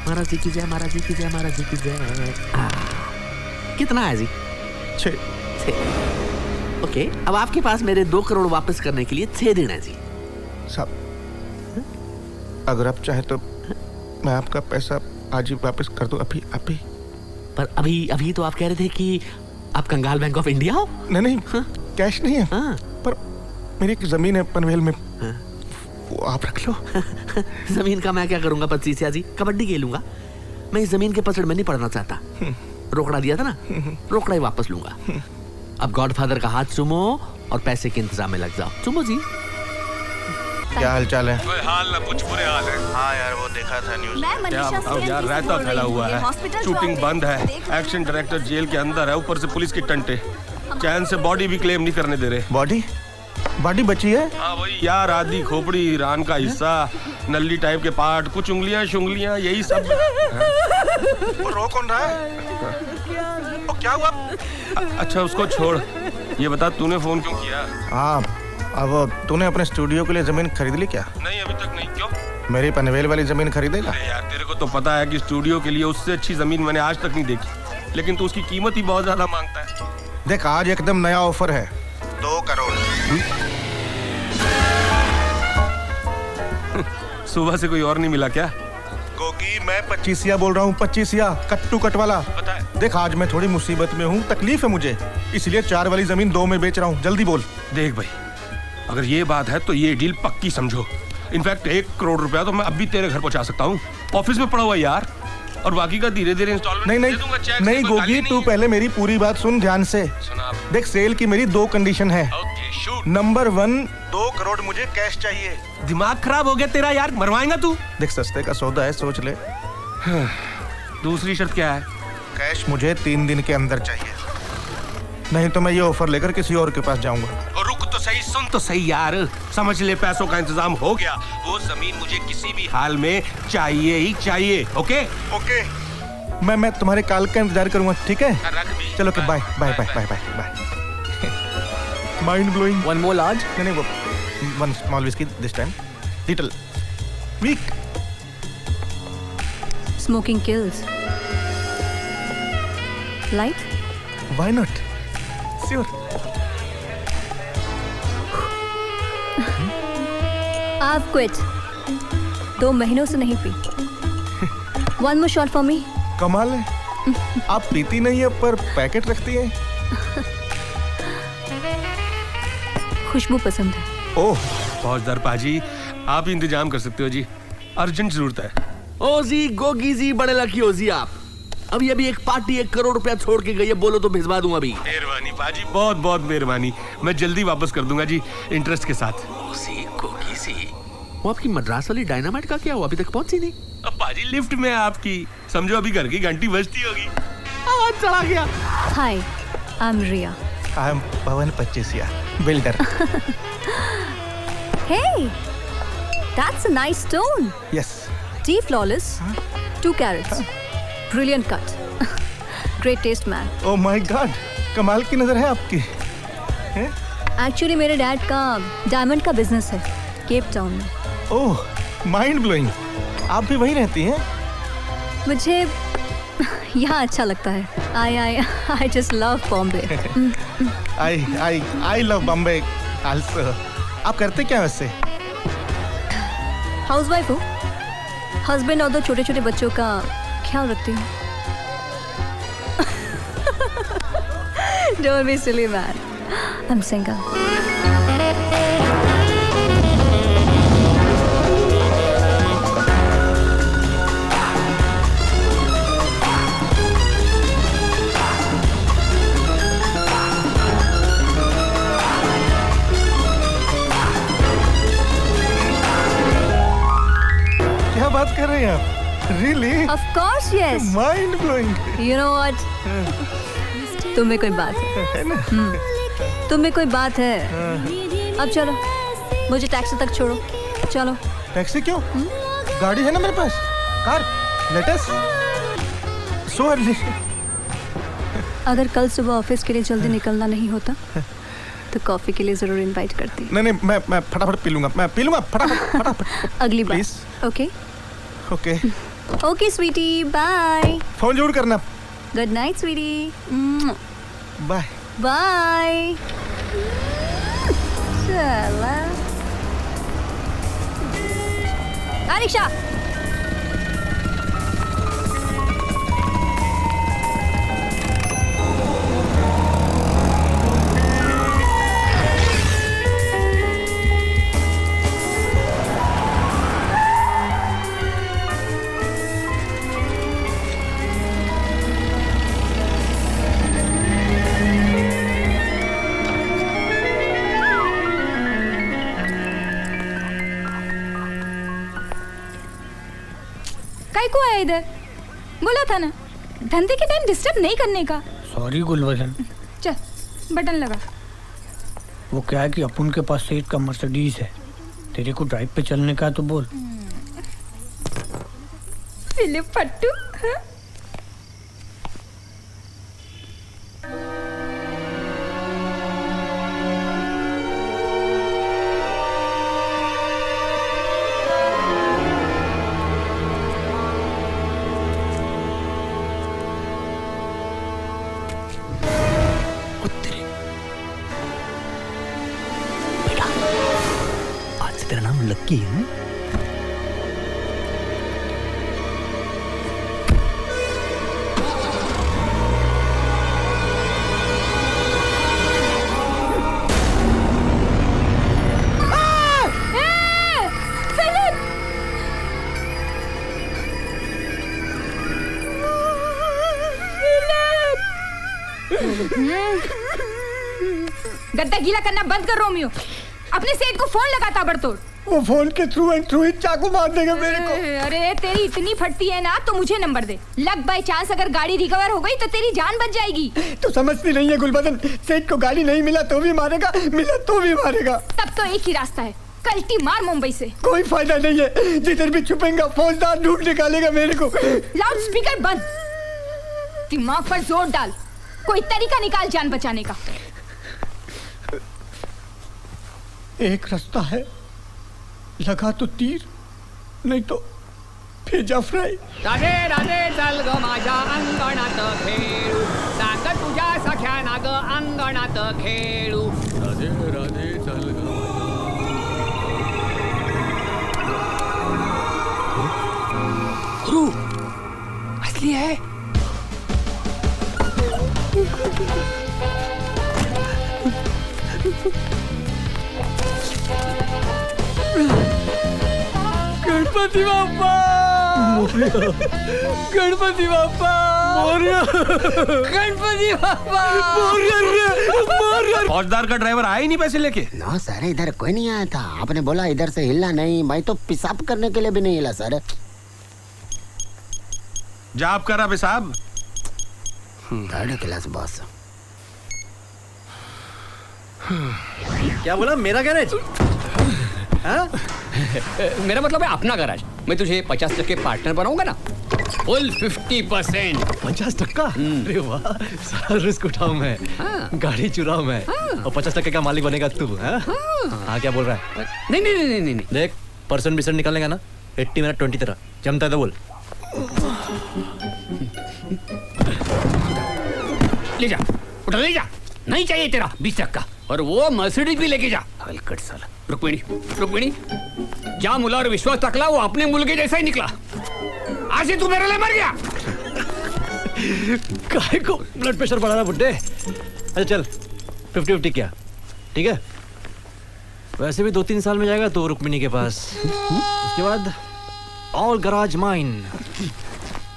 महाराज जी की जय, महाराज जी की जय, महाराज जी की जय। कितना है जी? 6। ओके, अब आपके पास मेरे 2 करोड़ वापस करने के लिए 6 दिन है जी। साहब, अगर आप चाहे तो मैं आपका पैसा आज ही वापस कर दूं, अभी अभी। पर अभी तो आप कह रहे थे कि आप कंगाल बैंक ऑफ इंडिया हो। नहीं, कैश नहीं है। पर मेरी एक जमीन है पनवेल में, वो आप रख लो। जमीन का मैं क्या करूंगा पच्चीसिया जी, कबड्डी खेलूंगा। मैं इस जमीन के पचड़ में नहीं पड़ना चाहता। रोकड़ा दिया था ना, रोकड़ा ही वापस लूंगा। अब गॉडफादर का हाथ चूमो और पैसे के इंतजाम में लग जाओ। चूमो जी। क्या हाल चाल है? कोई हाल ना कुछ बुरे हाल है। हाँ यार, वो देखा था न्यूज़। क्या बताओ यार, रायता फैला हुआ है, शूटिंग बंद है, एक्शन डायरेक्टर जेल के अंदर है, ऊपर से पुलिस की टंटे, चैन से बॉडी भी क्लेम नहीं करने दे रहे। बॉडी बची है? हाँ वही यार, आधी खोपड़ी, रान का हिस्सा, नल्ली टाइप के पार्ट, कुछ उंगलियां शुंगलियां, यही सब। वो रो कौन रहा है? वो क्या हुआ? अच्छा उसको छोड़, ये बता तूने फोन क्यों किया? हाँ, अब तूने अपने स्टूडियो के लिए जमीन खरीद ली क्या? नहीं अभी तक नहीं। क्यों? मेरी पनवेल वाली जमीन खरीदेगा? अरे यार, तेरे को तो पता है कि स्टूडियो के लिए उससे अच्छी जमीन मैंने आज तक नहीं देखी, लेकिन तू उसकी कीमत ही बहुत ज्यादा मांगता है। देख, आज एकदम नया ऑफर है, 2 करोड़। सुबह से कोई और नहीं मिला क्या? गोगी, मैं 25 बोल रहा हूँ, 25 कट्टू कट वाला। पता है। देख, आज मैं थोड़ी मुसीबत में हूँ, तकलीफ है मुझे, इसलिए 4 वाली जमीन 2 में बेच रहा हूँ। जल्दी बोल। देख भाई, अगर ये बात है तो ये डील पक्की समझो। इनफैक्ट 1 करोड़ रुपया तो मैं अभी तेरे घर पहुंचा सकता हूँ, ऑफिस में पड़ा हुआ यार, और बाकी का धीरे धीरे इंस्टॉलमेंट दे दूंगा। चेक नहीं गोगी, तू पहले मेरी पूरी बात सुन ध्यान से। सुना। देख, सेल की मेरी 2 कंडीशन है। Okay, shoot. नंबर 1, 2 करोड़ मुझे कैश चाहिए। दिमाग खराब हो गया तेरा यार, मरवाएगा तू। देख, सस्ते का सौदा है, सोच ले। दूसरी शर्त क्या है? कैश मुझे 3 दिन के अंदर चाहिए, नहीं तो मैं ये ऑफर लेकर किसी और के पास जाऊंगा। और रुक तो सही, सुन तो सही यार, समझ ले, पैसों का इंतजाम हो गया, वो जमीन मुझे किसी भी हाल में चाहिए ही चाहिए। ओके ओके, मैं तुम्हारे कॉल का इंतजार करूंगा, ठीक है? रख भी। चलो, bye bye bye bye bye bye. Mind blowing. One more large? नहीं, वो 1 small whisky this time, little weak. Smoking kills. Light? Why not? Sure. I've quit. 2 महीनों से नहीं P. One more shot for me. कमाल है, आप पीती नहीं है पर पैकेट रखती है। खुशबू पसंद है। ओह, फौजदार पाजी, आप इंतजाम कर सकते हो जी, अर्जेंट जरूरत है। ओ जी, गोगी जी, बड़े लकी हो जी आप। अभी एक पार्टी 1 करोड़ रुपया छोड़ के गई है, बोलो तो भिजवा दूं अभी। मेहरबानी पाजी, बहुत बहुत मेहरबानी, मैं जल्दी वापस कर दूंगा जी, इंटरेस्ट के साथ। ओ जी, गोगी जी, वो आपकी मद्रास वाली डायनामाइट का क्या हुआ? अभी तक पहुंची नहीं? अब पाजी लिफ्ट में है आपकी, समझो अभी घर की घंटी बजती होगी। चला गया। Hi, I'm Riya. I am Pawan 25 builder. Hey, that's a nice stone. Yes. Tea flawless. 2 carats. Brilliant cut. Great taste, man. Oh my God, कमाल की नजर है आपकी। Actually, मेरे डैड का डायमंड का बिजनेस है, केप टाउन में। ओह, माइंड ब्लोइंग। आप भी वहीं रहती हैं? मुझे यहाँ अच्छा लगता है। I just love Bombay. I love Bombay also. आप करते क्या वैसे? हाउसवाइफ हूँ, हस्बैंड और 2 छोटे छोटे बच्चों का ख्याल रखती हूँ। Don't be silly, man. I'm single. क्या बात कर रहे हैं आप? Really? Of course, yes. Mind blowing. You know what? तुम में कोई बात है ना? तुम में कोई बात है। अब चलो, मुझे टैक्सी तक छोड़ो। चलो। टैक्सी क्यों? गाड़ी है ना मेरे पास, car. Let us. So early. अगर कल सुबह ऑफिस के लिए जल्दी निकलना नहीं होता तो कॉफी के लिए जरूर इनवाइट करती। नहीं, मैं फटाफट पी लूंगा, मैं पी लूंगा फटाफट। अगली बार। Please. Okay. Okay. Okay sweetie, bye. Phone जरूर करना। Good night sweetie. Bye bye. चला रिक्शा। काय को है इधर? बोला था ना धंधे के टाइम डिस्टर्ब नहीं करने का। सॉरी गुलवदन। चल बटन लगा। वो क्या है कि अपन के पास सेठ का मर्सिडीज है, तेरे को ड्राइव पे चलने का है तो बोल। फिलिप फट्टू। हाँ? तेरा नाम लक्की है? गद्दा गीला करना बंद कर रोमियो। अपने सेठ को फोन लगा ताबड़तोड़। वो फोन के थ्रू एंड थ्रू ही चाकू मार देगा मेरे को। अरे तेरी इतनी फटती है ना तो मुझे नंबर दे। लग बाय चांस अगर गाड़ी रिकवर हो गई तो तेरी जान बच जाएगी। तो समझती नहीं है गुलबदन, सेठ को गाड़ी नहीं मिला तो भी मारेगा, मिला तो भी मारेगा। तब तो एक ही रास्ता है, कल्टी मार मुंबई से। कोई फायदा नहीं है, जिधर भी छुपेगा फौजदार ढूंढ निकालेगा मेरे को। लाउड स्पीकर बंद। दिमाग पर जोर डाल, कोई तरीका निकाल जान बचाने का। एक रास्ता है, लगा तो तीर, नहीं तो भेजा फ्राई। राधे राधे चल ग माझ्या अंगणात खेळू, सांग तुझ्या सख्याना ग अंगणात खेळू. राधे राधे चल ग. गुरु असली है. गणपति बाप्पा, गणपति बाप्पा, गणपति बाप्पा। फौजदार का ड्राइवर आया ही नहीं पैसे लेके। ना सर, इधर कोई नहीं आया था। आपने बोला इधर से हिलना नहीं, मैं तो पेशाब करने के लिए भी नहीं हिला सर। जाप करा पेशाब। Third class boss. क्या बोला? मेरा गैरेज? मेरा मतलब है अपना गैराज। मैं तुझे 50% पार्टनर बनाऊंगा ना, फुल 50%। 50%? अरे वाह, सारा रिस्क उठाऊं मैं। हाँ। गाड़ी चुराऊं मैं। और 50% का मालिक बनेगा तू। हाँ, क्या बोल रहा है? नहीं नहीं नहीं नहीं नहीं। देख, परसेंट बिसेंट निकालेगा ना, 80 मेरा 20 तेरा। जमता है तो बोल। ले जा, उठा ले जा। नहीं चाहिए तेरा 20%, और वो मर्सिडीज भी लेके जा। हलकट साला। रुक्मिणी, रुक्मिणी, ज्या मुलावर विश्वास टाकला वो अपने मुलगे जैसा ही निकला। आज से तू मेरे लिए मर गया। काहे को ब्लड प्रेशर बढ़ा रहा बुड्ढे? अच्छा चल, 50-50 क्या? ठीक है? वैसे भी 2-3 साल में जाएगा तो रुक्मिणी के पास। उसके बाद ऑल गराज माइन।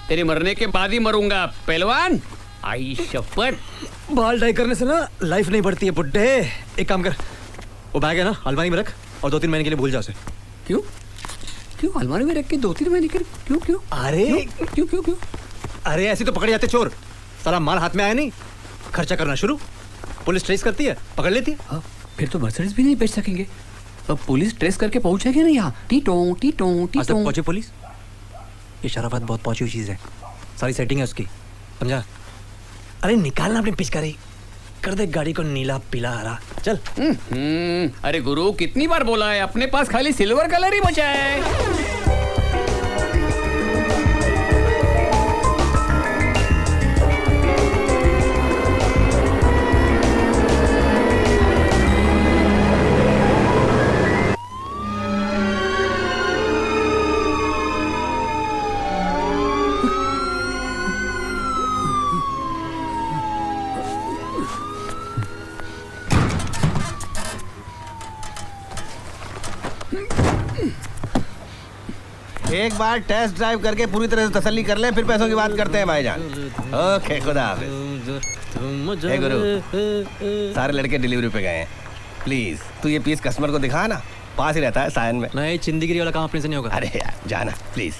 तेरे मरने के बाद ही मरूंगा पहलवान। आई शपथ। बाल डाई करने से ना लाइफ नहीं बढ़ती है बुड्ढे। एक काम कर, वो बैग है ना अलमारी में रख और 2-3 महीने के लिए भूल जा उसे। क्यों? क्यों अलमारी में रख के 2-3 महीने के? क्यों क्यों? अरे क्यों क्यों क्यों? अरे ऐसे तो पकड़े जाते चोर। सारा माल हाथ में आया नहीं, खर्चा करना शुरू, पुलिस ट्रेस करती है, पकड़ लेती है। हाँ, फिर तो मर्सिडीज भी नहीं बेच सकेंगे। अब पुलिस ट्रेस करके पहुंचेगी ना यहाँ। टीटों टीटों आज तक टीटों। पहुंची पुलिस? ये शराफत बहुत पहुंची हुई चीज है, सारी सेटिंग है उसकी, समझा? अरे निकालना अपनी पिचकारी, कर दे गाड़ी को नीला पीला हरा। चल। अरे गुरु, कितनी बार बोला है, अपने पास खाली सिल्वर कलर ही बचा है। एक बार टेस्ट ड्राइव करके पूरी तरह से तसल्ली कर ले, फिर पैसों की बात करते हैं भाईजान। ओके, खुदा हाफिज। हे गुरु, सारे लड़के डिलीवरी पे गए हैं। प्लीज तू ये पीस कस्टमर को दिखा ना, पास ही रहता है सायन में। नहीं, चिंदीगिरी वाला काम अपने से नहीं होगा। अरे यार जाना, प्लीज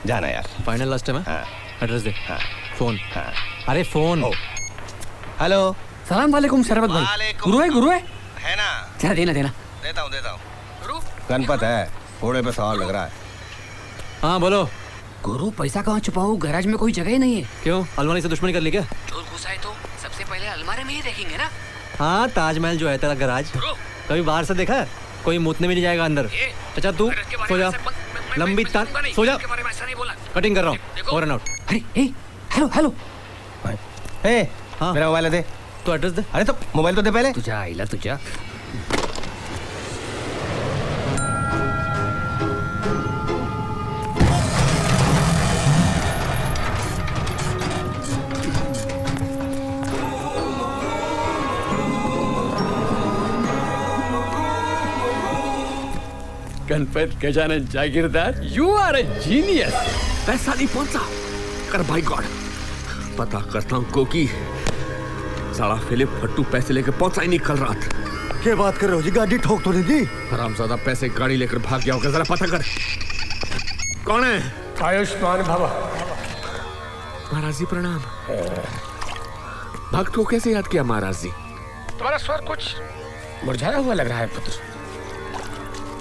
जाना यार। फाइनल लास्ट टाइम है। हाँ। एड्रेस दे। हाँ। फोन। हाँ। अरे फोन। हेलो। सलाम वालेकुम शरबत भाई। वालेकुम। गुरु है है ना? जरा देना देता हूँ। गणपत है, घोड़े पे सवार लग रहा है। हाँ बोलो। गुरु पैसा कहाँ छुपाऊं, गैराज में कोई जगह ही नहीं है। क्यों, अलमारी से दुश्मनी कर ली क्या? चोर घुसा है तो सबसे पहले अलमारी में ही देखेंगे ना। हाँ, ताजमहल जो है तेरा गराज, कभी बाहर से देखा है? कोई मूतने भी नहीं जाएगा अंदर। अच्छा तू सो जा, लंबी तार सो जा। कटिंग कर रहा हूँ, ओवर एंड आउट। अरे हेलो ए, हाँ। मेरा मोबाइल दे। तो एड्रेस दे। अरे तो मोबाइल तो दे पहले। तुझा आइला तुझा। Ganpat Gajanan Jagirdar, you are a genius. पैसा नहीं पहुंचा कर भाई गॉड, पता करता हूँ कोकी साला फिलिप फट्टू पैसे लेकर पहुंचा ही नहीं कल रात। क्या बात कर रहे हो जी? गाड़ी ठोक तो नहीं दी? हरामजादा पैसे गाड़ी लेकर भाग गया होगा, जरा पता कर कौन है। आयुष्मान भवा। महाराज जी प्रणाम। भक्त को कैसे याद किया महाराज जी? तुम्हारा स्वर कुछ मुरझाया हुआ लग रहा है पुत्र,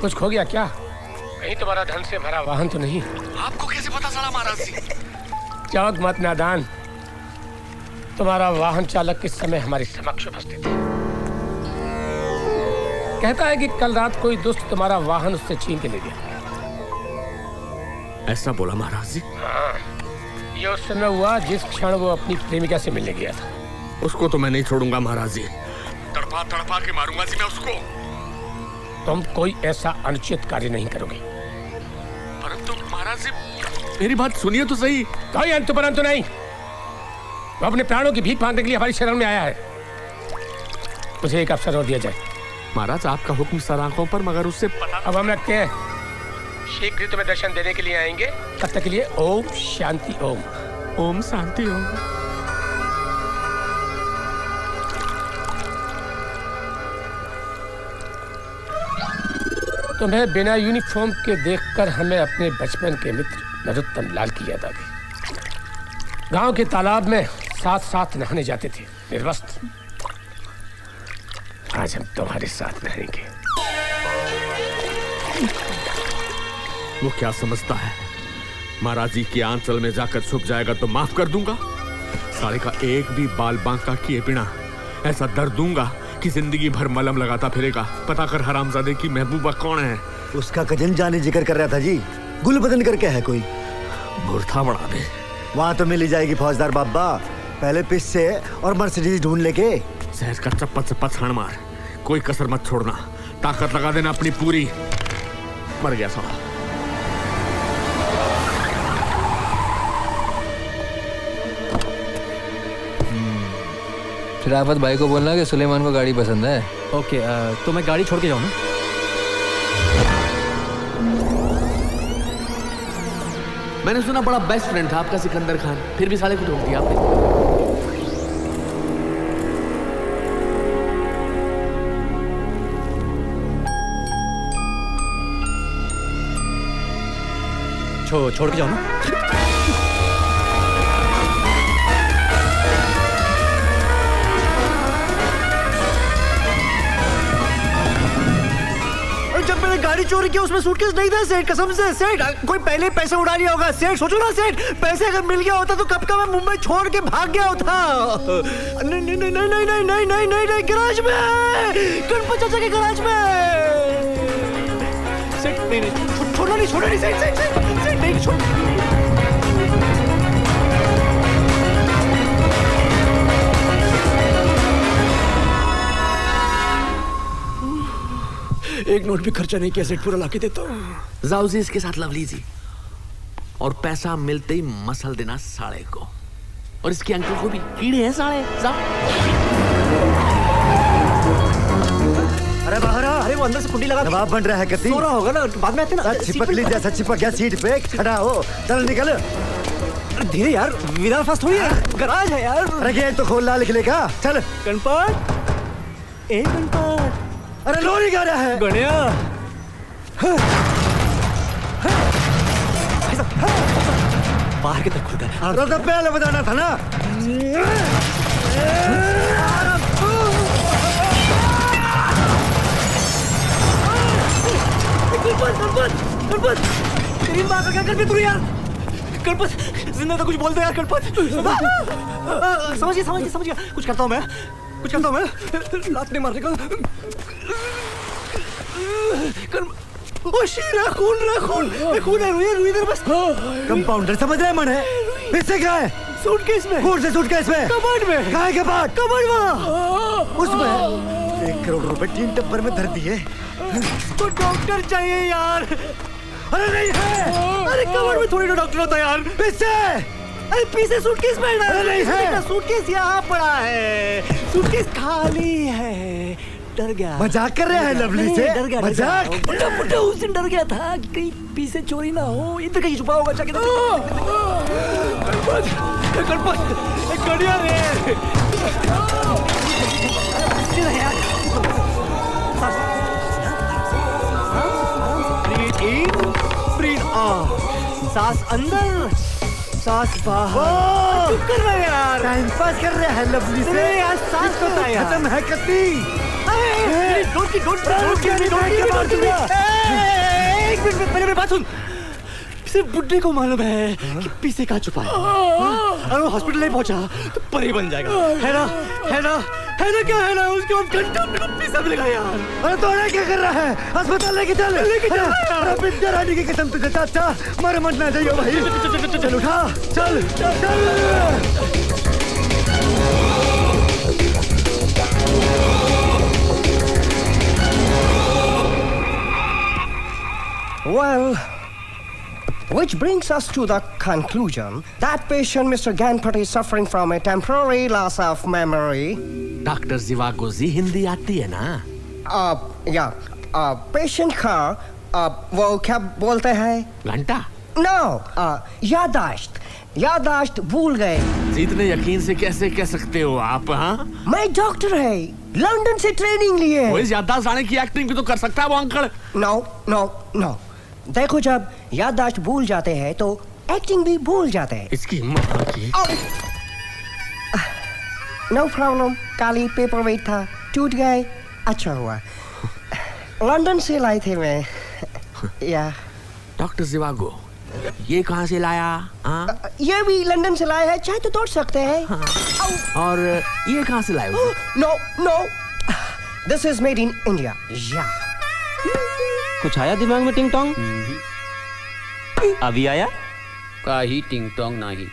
कुछ खो गया क्या? कहीं तुम्हारा धन से भरा वाहन तो नहीं? आपको कैसे पता चला महाराज जी? चौक मत नादान, तुम्हारा वाहन चालक किस समय हमारे समक्ष उपस्थित है। कहता है कि कल रात कोई दुष्ट तुम्हारा वाहन उससे छीन के ले गया। ऐसा बोला महाराज जी? हाँ, ये उस समय हुआ जिस क्षण वो अपनी प्रेमिका से मिलने गया था। उसको तो मैं नहीं छोड़ूंगा महाराज जी, तड़पा तड़पा के मारूंगा जी मैं उसको। तुम कोई ऐसा अनुचित कार्य नहीं करोगे। परंतु महाराज जी मेरी बात सुनिए तो सही। कोई अंत परंतु नहीं, वो अपने प्राणों की भीख मांगने के लिए हमारी शरण में आया है। उसे एक अवसर और दिया जाए। महाराज आपका हुक्म सर आंखों पर, मगर उससे पता। अब हम रखते हैं, शीघ्र ही तुम्हें दर्शन देने के लिए आएंगे। तब तक के लिए ओम शांति ओम। ओम शांति ओम। तुम्हें बिना यूनिफॉर्म के देखकर हमें अपने बचपन के मित्र नरोत्तम लाल की याद आ गई। गांव के तालाब में साथ साथ नहाने जाते थे निर्वस्त्र। आज हम तुम्हारे साथ नहाएंगे। वो क्या समझता है महाराज जी की आंचल में जाकर छुप जाएगा तो माफ कर दूंगा? साले का एक भी बाल बांका किए बिना ऐसा दर्द दूंगा कि जिंदगी भर मलम लगाता फिरेगा। पता कर हरामजादे की महबूबा कौन है? उसका कजन जाने जिक्र कर रहा था जी, गुलबदन करके है कोई। बुरथा बढ़ा दे। वहाँ तो मिल ही जाएगी फौजदार बाबा, पहले पिस से और मर्सिडीज ढूंढ लेके। सहज का चप्पा चप्पा छान मार, कोई कसर मत छोड़ना, ताकत लगा देना अपनी पूरी। मर गया साला। शराफत भाई को बोलना कि सुलेमान को गाड़ी पसंद है। ओके, तो मैं गाड़ी छोड़ के जाऊँ ना? मैंने सुना बड़ा बेस्ट फ्रेंड था आपका सिकंदर खान, फिर भी साले को ठोक दिया आपने। छोड़ के जाओ ना। जब मैंने गाड़ी चोरी की उसमें सूटकेस नहीं था सेठ, कसम से सेठ। कोई पहले पैसे उड़ा लिया होगा सेठ। सोचो ना सेठ, पैसे अगर मिल गया होता तो कब का मैं मुंबई छोड़ के भाग गया होता। नहीं नहीं नहीं नहीं नहीं नहीं नहीं नहीं नहीं नहीं, गैराज में, गणपत चाचा के गैराज में। सेठ नहीं नहीं, छोड़ना नहीं सेठ सेठ सेठ सेठ नहीं छोड़। एक नोट भी खर्चा नहीं किया सेठ, पूरा लाके देता हूँ। जाओ जी इसके साथ लवली जी, और पैसा मिलते ही मसल देना साले को, और इसके अंकल को भी। कीड़े हैं साले। जाओ। अरे बाहर आ, अरे वो अंदर से कुंडी लगा नवाब बन रहा है कत्ती। सो रहा होगा ना, बाद में आते ना। चिपक ली जैसा चिपक गया सीट पे, खड़ा हो, चल निकल। धीरे यार, विदार फास्ट थोड़ी है, गराज है यार। अरे गेट तो खोल ला निकलेगा, चल। गणपत, ए गणपत। अरे लोरी गा रहा है। गणिया। बाहर की तरफ खुल गया। अरे तो पहले बताना था ना। गणपत, तेरी माँ का क्या कर तू यार? गणपत, जिंदा तो कुछ बोल दे यार गणपत। समझ गया, कुछ करता हूँ मैं, लात नहीं मारने का। ओ शीरा, खून है, रुई इधर बस। कंपाउंडर समझ रहे मन है। इससे क्या है? सूटकेस में। कौन से सूटकेस में? कबर्ड में। कहाँ है कबर्ड? कबर्ड में। उसमें 1 करोड़ रुपए 3 टब्बर में धर दिए। तो डॉक्टर चाहिए यार। अरे नहीं है। अरे कबर्ड में थोड़ी ना डॉक्टर होता यार। पीछे। अरे पीछे सूटकेस में ना। अरे नहीं है। सूटकेस यहाँ पड़ा है, सूटकेस खाली है। डर गया। मजाक कर रहे हैं लवली से? डर गया। मजाक? बुड्ढा उस दिन डर गया था कि कहीं पीछे चोरी ना हो, इधर कहीं छुपा होगा जाके। गणपत, गड़िया रे। ब्रीथ इन, ब्रीथ आउट। सांस अंदर, सांस बाहर। चुप कर रहे यार। टाइम पास कर रहे हैं लवली से। यार सांस होता है यार। खत्म है कत्ती। एक मिनट पहले मेरी बात सुन। सिर्फ बुड्ढे को मालूम है कि पीछे कहाँ छुपा है। अगर वो हॉस्पिटल नहीं पहुंचा तो परी बन जाएगा। है ना क्या है ना? उसके बाद घंटों में पीछा मिलेगा यार। अरे तो क्या कर रहा है? अस्पताल लेके चल। अरे विद्या रानी की कसम तुझे चाचा, मर मत ना जाइयो भाई। चल उठा, चल। Well, which brings us to the conclusion that patient Mr. Ganpati is suffering from a temporary loss of memory. Doctor Zhivago ji, Hindi आती है ना? पेशेंट का वो क्या बोलते हैं? घंटा? No, यादाश्त भूल गए। इतने यकीन से कैसे कह सकते हो आप? हाँ, मैं डॉक्टर है, लंदन से ट्रेनिंग लिए। वो इस याददाश्त आने की एक्टिंग भी तो कर सकता है वो अंकल। No. देखो, जब याददाश्त भूल जाते हैं तो एक्टिंग भी भूल जाते हैं। इसकी हिम्मत की। नो प्रॉब्लम, काली पेपर वेट था, टूट गए, अच्छा हुआ। लंदन से लाए थे मैं। या डॉक्टर जिवागो, ये कहाँ से लाया? हाँ? ये भी लंदन से लाया है, चाहे तो तोड़ सकते हैं। हाँ। और ये कहाँ से लाए हो? No, this is made in India. या कुछ आया दिमाग में टिंग टोंग? अभी आया? काही टिंग टोंग नहीं।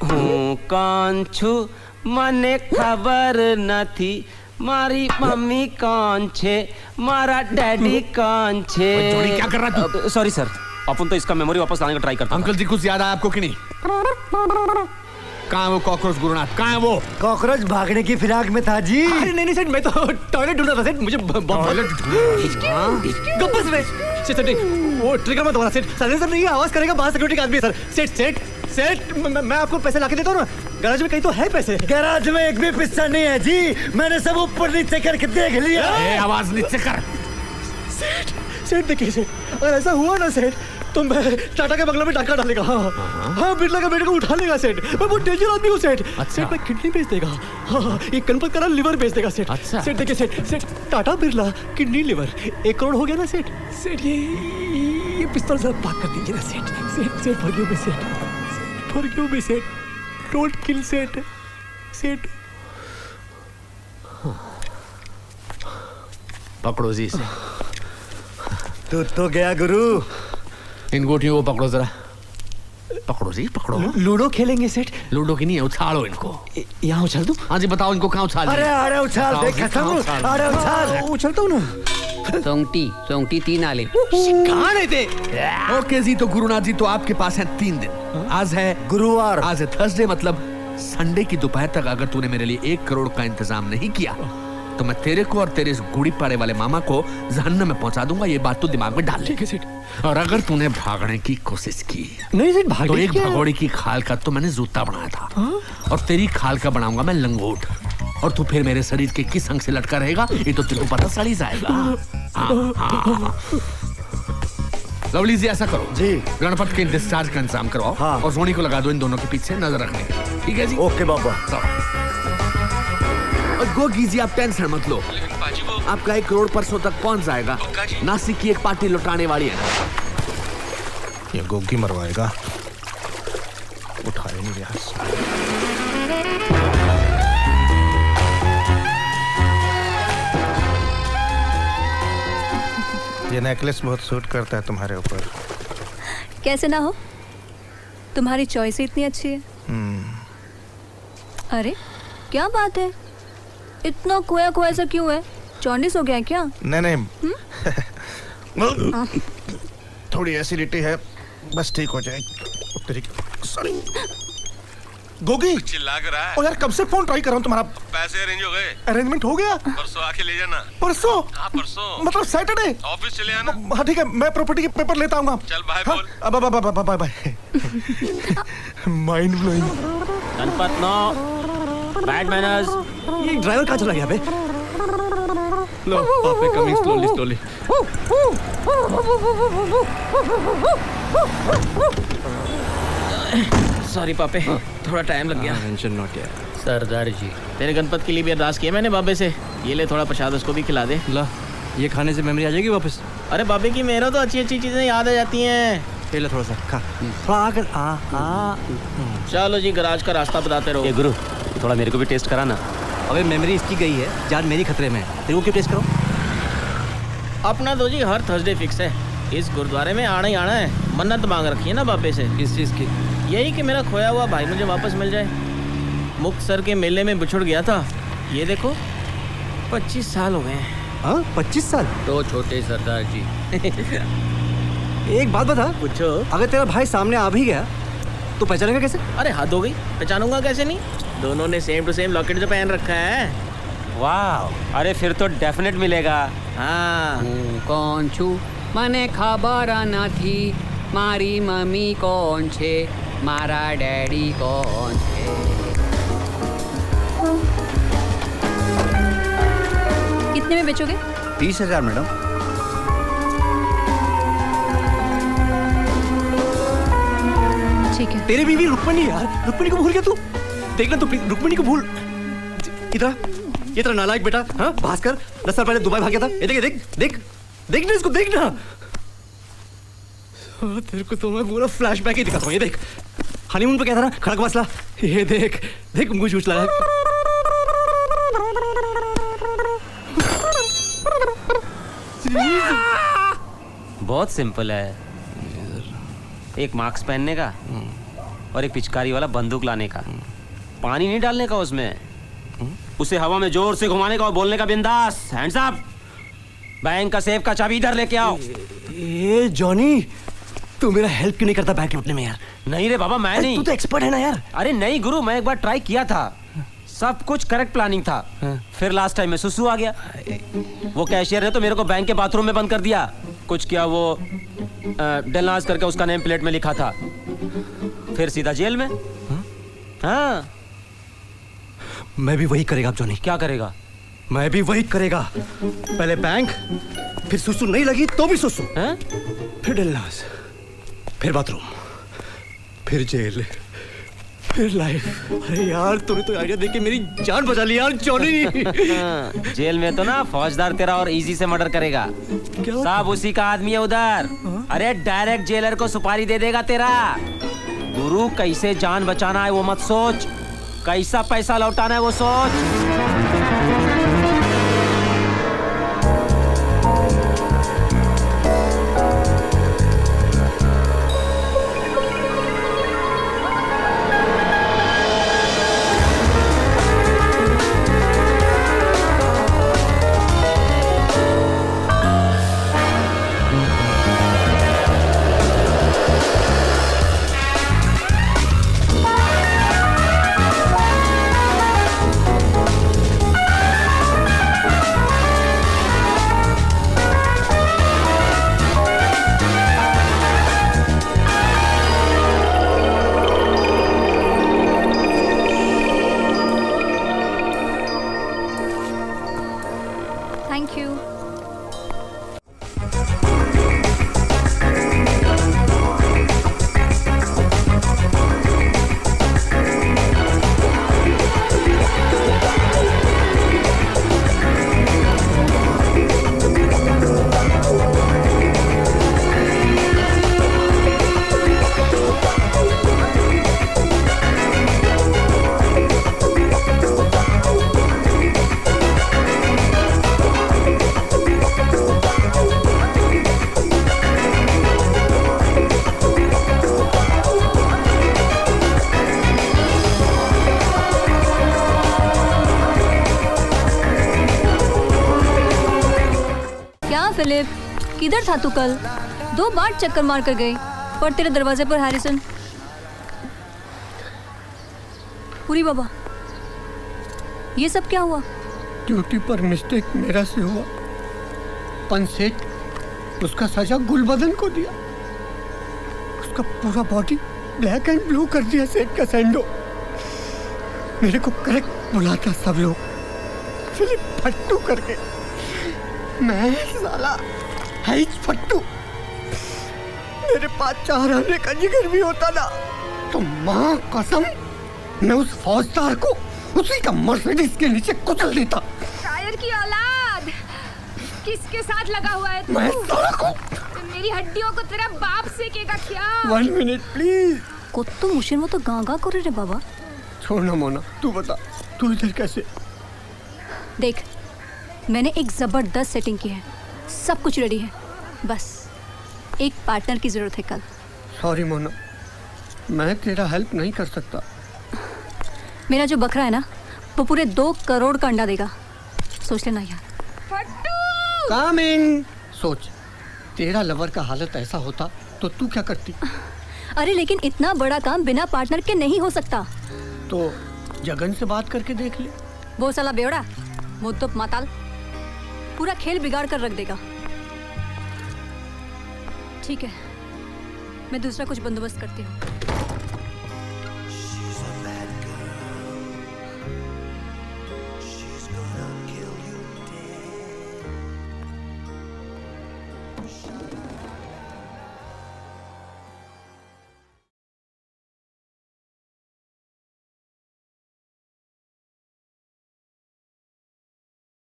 હું કોણ છું મને ખબર નથી, મારી મમ્મી કોણ છે, મારા ડેડી કોણ છે। जोड़ी क्या कर रहा तू? सॉरी सर, अपन तो इसका मेमोरी वापस लाने का ट्राई करता हूं। अंकल जी कुछ याद आया आपको कि नहीं? कहाँ है वो कॉकरोच गुरुनाथ? कहाँ है वो? कॉकरोच भागने की फिराक में था जी। अरे नहीं सेठ, मैं तो टॉयलेट ढूंढ रहा था सेठ। मुझे गप्पस में सेठ, वो ट्रिगर मत दबाना सेठ। साइलेंसर नहीं है, आवाज करेगा, बाहर सिक्योरिटी का आदमी है सर। सेठ, मैं आपको पैसे लाके देता हूँ ना, गैराज में कहीं तो है पैसे। गैराज में एक भी पिस्सा नहीं है जी, मैंने सब ऊपर नीचे करके देख लिया। आवाज नीचे कर। सेठ देखिए सेठ, अगर ऐसा हुआ ना सेठ तो मैं टाटा के बंगला में डाका डालेगा। हाँ, बिरला का बेटे को उठा लेगा सेठ। मैं बहुत डेंजर आदमी हूँ सेठ। सेठ मैं किडनी बेच देगा। हाँ, ये गणपत का लिवर बेच देगा सेठ। सेठ देखिए सेठ, टाटा बिरला किडनी लिवर 1 करोड़ हो गया ना सेठ। सेठ ये पिस्तौल जरा पाक कर दीजिए ना सेठ। फॉरगिव मी सेठ, डोंट किल सेठ। पकड़ो जी इसे। तू तो गया गुरु। इन गोटियों को पकड़ो जरा। पकड़ो जी, पकड़ो। लूडो खेलेंगे सेठ? लूडो की नहीं है, उछालो इनको। यहाँ उछाल दूं? हाँ जी, बताओ इनको कहाँ उछाल? अरे उछाल दे, खत्म। अरे उछाल। उछलता हूँ ना। सोंगटी 3 आले। कहाँ नहीं थे? ओके जी, तो गुरुनाथ जी तो आपके पास है 3 दिन। आज है गुरुवार, आज है थर्सडे, मतलब संडे की दोपहर तक अगर तूने मेरे लिए 1 करोड़ का इंतजाम नहीं किया तो मैं तेरे को और तेरे इस गुड़ी पाड़े वाले मामा को जहन्नम में पहुंचा दूंगा। ये बात तो दिमाग में डाल ले। ठीक है सेठ। और अगर तूने भागने की कोशिश की नहीं सेठ, भागने तो एक क्या? भगोड़े की खाल का तो मैंने जूता बनाया था और तेरी खाल का बनाऊंगा मैं लंगोट, और तू फिर मेरे शरीर के किस अंग से लटका रहेगा ये तो तेरे को पता सड़ी जाएगा। हाँ। लवली जी ऐसा करो जी। गणपत के डिस्चार्ज का इंतजाम करवाओ। हाँ। और सोनी को लगा दो इन दोनों के पीछे नजर रखने की। ठीक है जी। ओके बाबा। और गो कीजिए, आप टेंशन मत लो, आपका 1 करोड़ परसों तक पहुंच जाएगा। नासिक की एक पार्टी लौटाने वाली है ना। ये गोगी मरवाएगा, उठाए नहीं रहा। ये नेकलेस बहुत सूट करता है तुम्हारे ऊपर। कैसे ना हो, तुम्हारी चॉइस ही इतनी अच्छी है। अरे क्या बात है, इतना खोया खोया सा क्यों है? जॉन्डिस हो गया है क्या? नहीं थोड़ी एसिडिटी है, बस ठीक हो जाएगी। सॉरी गोगी, चिल्ला कर रहा है। ओ यार कब से फोन ट्राई कर रहा हूँ तुम्हारा। पैसे अरेंज हो गए? अरेंजमेंट हो गया? परसों आके ले जाना। परसों? हाँ परसों। मतलब सैटरडे? ऑफिस चले आना। हाँ ठीक है, मैं प्रॉपर्टी के पेपर लेता आऊंगा। चल बाय हाँ? बोल। अब bye bye. Mind blowing. Ganpat no bad manners. ये ड्राइवर कहाँ चला गया बे? लो पापे कमिंग स्लोली। सॉरी पापे, थोड़ा टाइम लग गया। मेंशन नोट यार। सरदार जी, तेरे गणपत के लिए भी अरदास किया मैंने बाबे से। ये ले थोड़ा प्रसाद, उसको भी खिला दे। ला, ये खाने से मेमोरी आ जाएगी वापस। अरे बाबे की मेरा तो अच्छी अच्छी चीजें याद आ जाती हैं। पहले थोड़ा सा खा, थोड़ा आकर चलो जी, गराज का रास्ता बताते रहो। ये गुरु थोड़ा मेरे को भी टेस्ट करा ना। अबे मेमोरी इसकी गई है, जान मेरी खतरे में है। तेरे को क्यों टेस्ट करो? अपना तो जी हर थर्सडे फिक्स है, इस गुरुद्वारे में आना ही आना है। मन्नत मांग रखी है ना बाबे से। किस चीज़ की? यही कि मेरा खोया हुआ भाई मुझे वापस मिल जाए। मुक्तसर के मेले में बिछुड़ गया था, ये देखो 25 साल हो गए हैं। हाँ 25 साल? तो छोटे सरदार जी। एक बात बता, पूछो। अगर तेरा भाई सामने आ भी गया तो पहचानेगा कैसे? अरे हद हो गई, पहचानूंगा कैसे नहीं? दोनों ने सेम टू सेम लॉकेट जो पहन रखा है। वाह, अरे फिर तो डेफिनेट मिलेगा। हाँ। હું કોણ છું મને ખબર નથી, મારી મમ્મી કોણ છે, મારા ડેડી કોણ છે. कितने में बेचोगे? 30,000 मैडम। ठीक है। तेरी बीवी रुक्मणी यार, रुक्मणी को भूल गया तू? देखना तू प्लीज रुक्मणी को भूल। इधर ये तेरा नालायक बेटा, हाँ भास्कर 10 साल पहले दुबई भाग गया था। ये देख देख देख देखना इसको, देखना। तेरे को तो मैं पूरा फ्लैशबैक ही दिखाता हूँ। ये देख, हनीमून पे क्या था ना, खड़क मसला। ये देख देख मुझे उछला है। बहुत सिंपल है, एक मास्क पहनने का और एक पिचकारी वाला बंदूक लाने का। पानी नहीं डालने का उसमें, उसे हवा में जोर से घुमाने का और बोलने का बिंदास, हैंड्स अप। बैंक का सेफ का चाबी इधर लेके आओ। ए जॉनी, तू मेरा हेल्प क्यों नहीं करता बैंक लूटने में यार? नहीं रे बाबा, मैं नहीं। तू तो एक्सपर्ट है ना यार। अरे नहीं गुरु, मैं एक बार ट्राई किया था, सब कुछ करेक्ट प्लानिंग था। फिर लास्ट टाइम में सुसु आ गया। वो कैशियर है तो मेरे को बैंक के बाथरूम में बंद कर दिया। कुछ किया वो डेलनाज करके उसका नेम प्लेट में लिखा था, फिर सीधा जेल में। हाँ, मैं भी वही करेगा अब जॉनी। क्या करेगा? मैं भी वही करेगा। पहले बैंक, फिर सुसु नहीं लगी तो भी सुसु, फिर डेलनाज, फिर बाथरूम, फिर जेल, फिर लाइफ। अरे यार तूने तो आइडिया देके मेरी जान बचा ली यार जॉनी। जेल में तो ना फौजदार तेरा और इजी से मर्डर करेगा। सब उसी का आदमी है उधर। अरे डायरेक्ट जेलर को सुपारी दे देगा तेरा। गुरु कैसे जान बचाना है वो मत सोच, कैसा पैसा लौटाना है वो सोच। फिलिप, किधर था तू कल? 2 बार चक्कर मार कर गई और तेरे दरवाजे पर हैरिसन। पूरी बाबा, ये सब क्या हुआ? ड्यूटी पर मिस्टेक मेरा से हुआ। पंसेट उसका सजा गुलबदन को दिया। उसका पूरा बॉडी ब्लैक एंड ब्लू कर दिया सेठ का सैंडो। मेरे को करेक्ट बुलाता सब लोग, फिलिप फट्टू करके। मैं साला है फट्टू। मेरे पास 4 आने का जिगर भी होता ना तो माँ कसम मैं उस फौजदार को उसी का मर्सिडीज के नीचे कुचल देता। शायर की औलाद किसके साथ लगा हुआ है तू? मैं साला को मेरी हड्डियों को तेरा बाप सेकेगा क्या? 1 मिनट प्लीज। কত মুশের মতো গাঁগা করে রে বাবা। छोड़ ना मोना, तू बता तू इधर कैसे? देख, मैंने एक जबरदस्त सेटिंग की है, सब कुछ रेडी है, बस एक पार्टनर की जरूरत है कल। सॉरी मोना, मैं तेरा हेल्प नहीं कर सकता। मेरा जो बकरा है ना वो पूरे 2 करोड़ का अंडा देगा, सोच लेना यार। कमिंग। सोच, तेरा लवर का हालत ऐसा होता तो तू क्या करती? अरे लेकिन इतना बड़ा काम बिना पार्टनर के नहीं हो सकता। तो जगन से बात करके देख ले। वो साला बेवड़ा मुद्दुप माताल पूरा खेल बिगाड़ कर रख देगा। ठीक है, मैं दूसरा कुछ बंदोबस्त करती हूँ।